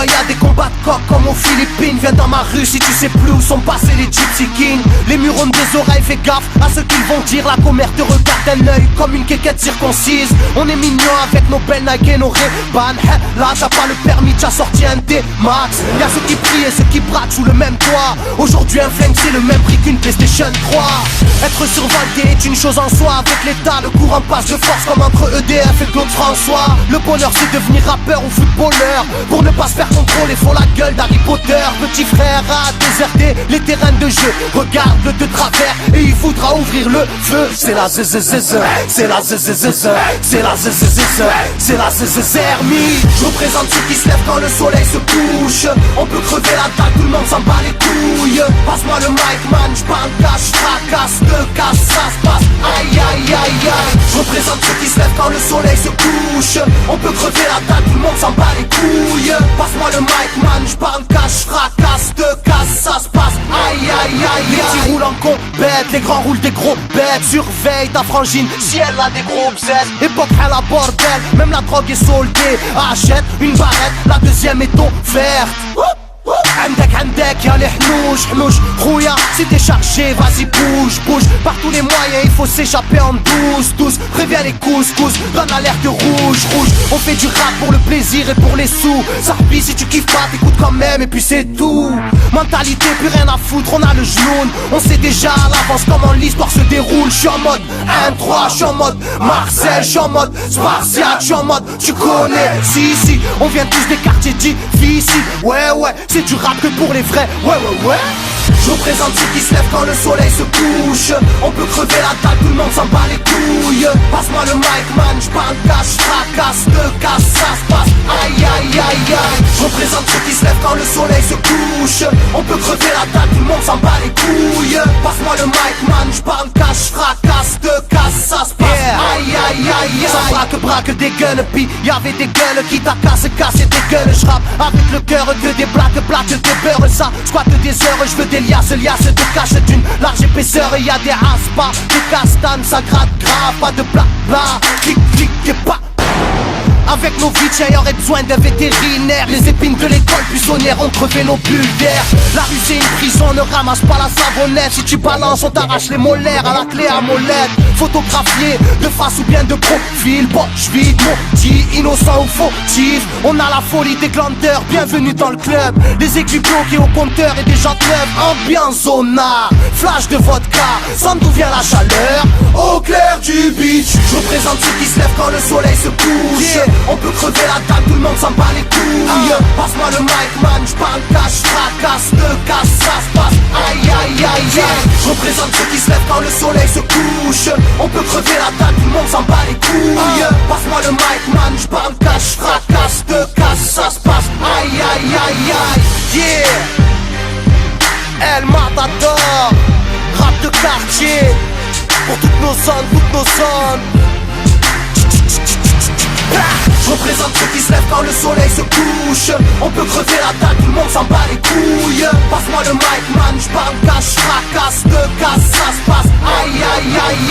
Ouais, y'a des combats de coq comme aux Philippines. Viens dans ma rue si tu sais plus où sont passés les Gypsy Kings. Les murs ont des oreilles, fais gaffe à ce qu'ils vont dire. La commère te regarde d'un œil comme une quéquette circoncise. On est mignon avec nos belles Nike et nos Ray-Ban. Là t'as pas le permis, t'as sorti un D-Max. Y'a ceux qui prient et ceux qui braquent sous le même toit. Aujourd'hui un flingue c'est le même prix qu'une PlayStation 3. Être survolté est une chose en soi. Avec l'État le courant passe de force comme entre EDF et Claude François. Le bonheur c'est devenir rappeur ou footballeur. Pour ne pas se faire contrôler faut la gueule d'Harry Potter. Petit frère a déserté les terrains de jeu. Regarde-le de travers et il voudra ouvrir le feu. C'est la zzzz, c'est la zzzz, c'est la zzzz, c'est la zzzermie. Je représente ceux qui se lèvent quand le soleil se couche. On peut crever la dalle, tout le monde s'en bat les couilles. Passe-moi le mic man, j'parle cash, fracasse, te casse, ça se passe. Aïe aïe aïe aïe. Je représente ceux qui se lèvent quand le soleil se couche. On peut crever la dalle, tout le monde s'en bat les couilles. Passe-moi le mic man, j'parle cash, fracasse, te casse, ça se passe. Aïe aïe aïe aïe. Les petits roulent en compète, les grands roulent des gros bêtes. Surveille ta frangine, si elle a des gros bzètes. Époque à la bordel, même la drogue est soldée. Achète une barrette, la deuxième est offerte. عندك يا الحنوش حنوش خويا si t'es chargé vas-y bouge par tous les moyens il faut s'échapper en douce préviens les couscous donne l'alerte rouge on fait du rap pour le plaisir et pour les sous Sarpi si tu kiffes pas t'écoutes quand même et puis c'est tout mentalité plus rien à foutre on a le genou on sait déjà à l'avance comment l'histoire se déroule je suis en mode 1-3 je suis en mode Marseille je suis en mode Spartiate je suis en mode tu connais si on vient tous des quartiers difficiles ouais c'est du rap que pour les vrais, ouais. Je représente ceux qui se lèvent quand le soleil se couche. On peut crever la dalle, tout le monde s'en bat les couilles. Passe-moi le mic man, j'parle cash, fracasse, te casse, ça se passe. Aïe aïe aïe aïe. Je représente ceux qui se lèvent quand le soleil se couche. On peut crever la dalle, tout le monde s'en bat les couilles. Passe-moi le mic man, j'parle cash, fracasse, te casse, ça se passe. Aïe aïe aïe aïe. Ça braque des guns, puis y'avait des gueules qui t'a cassé des gueules. J'rappe avec le cœur que des blagues, des beurres, ça squatte des heures, je veux des liasses de cache d'une large épaisseur. Et y'a des aspas, des castanes, ça gratte grave, pas de blabla, clic et pas. Avec nos vies, tiens, y'aurait besoin d'un vétérinaire. Les épines de l'école buissonnière ont crevé nos bulles d'air. La rue c'est une prison, ne ramasse pas la savonnette. Si tu balances, on t'arrache les molaires à la clé à molette. Photographié de face ou bien de profil. Bon, j'vide, maudit, innocent ou fautif. On a la folie des glandeurs, bienvenue dans le club. Les aiguilles bloquées au compteur et des jantes neuves. Ambiance zona, flash de vodka. Sans d'où vient la chaleur, au clair du beach. Je représente ceux qui se lèvent quand le soleil se couche. On peut crever la dalle, tout le monde s'en bat les couilles. Passe-moi le mic man, j'parle cash, fracasse, te casse, ça se passe. Aïe aïe aïe aïe. Je représente ceux qui se lèvent quand le soleil se couche. On peut crever la dalle, tout le monde s'en bat les couilles. Passe-moi le mic man, j'parle cash, fracasse, te casse, ça se passe. Aïe aïe aïe aïe. Yeah. El Matador, rap de quartier. Pour toutes nos zones. Je représente ceux qui se lèvent quand le soleil se couche. On peut crever la dalle, tout le monde s'en bat les couilles. Passe-moi le mic man, j'parle cash, fracasse, te casse, ça se passe. Aïe aïe aïe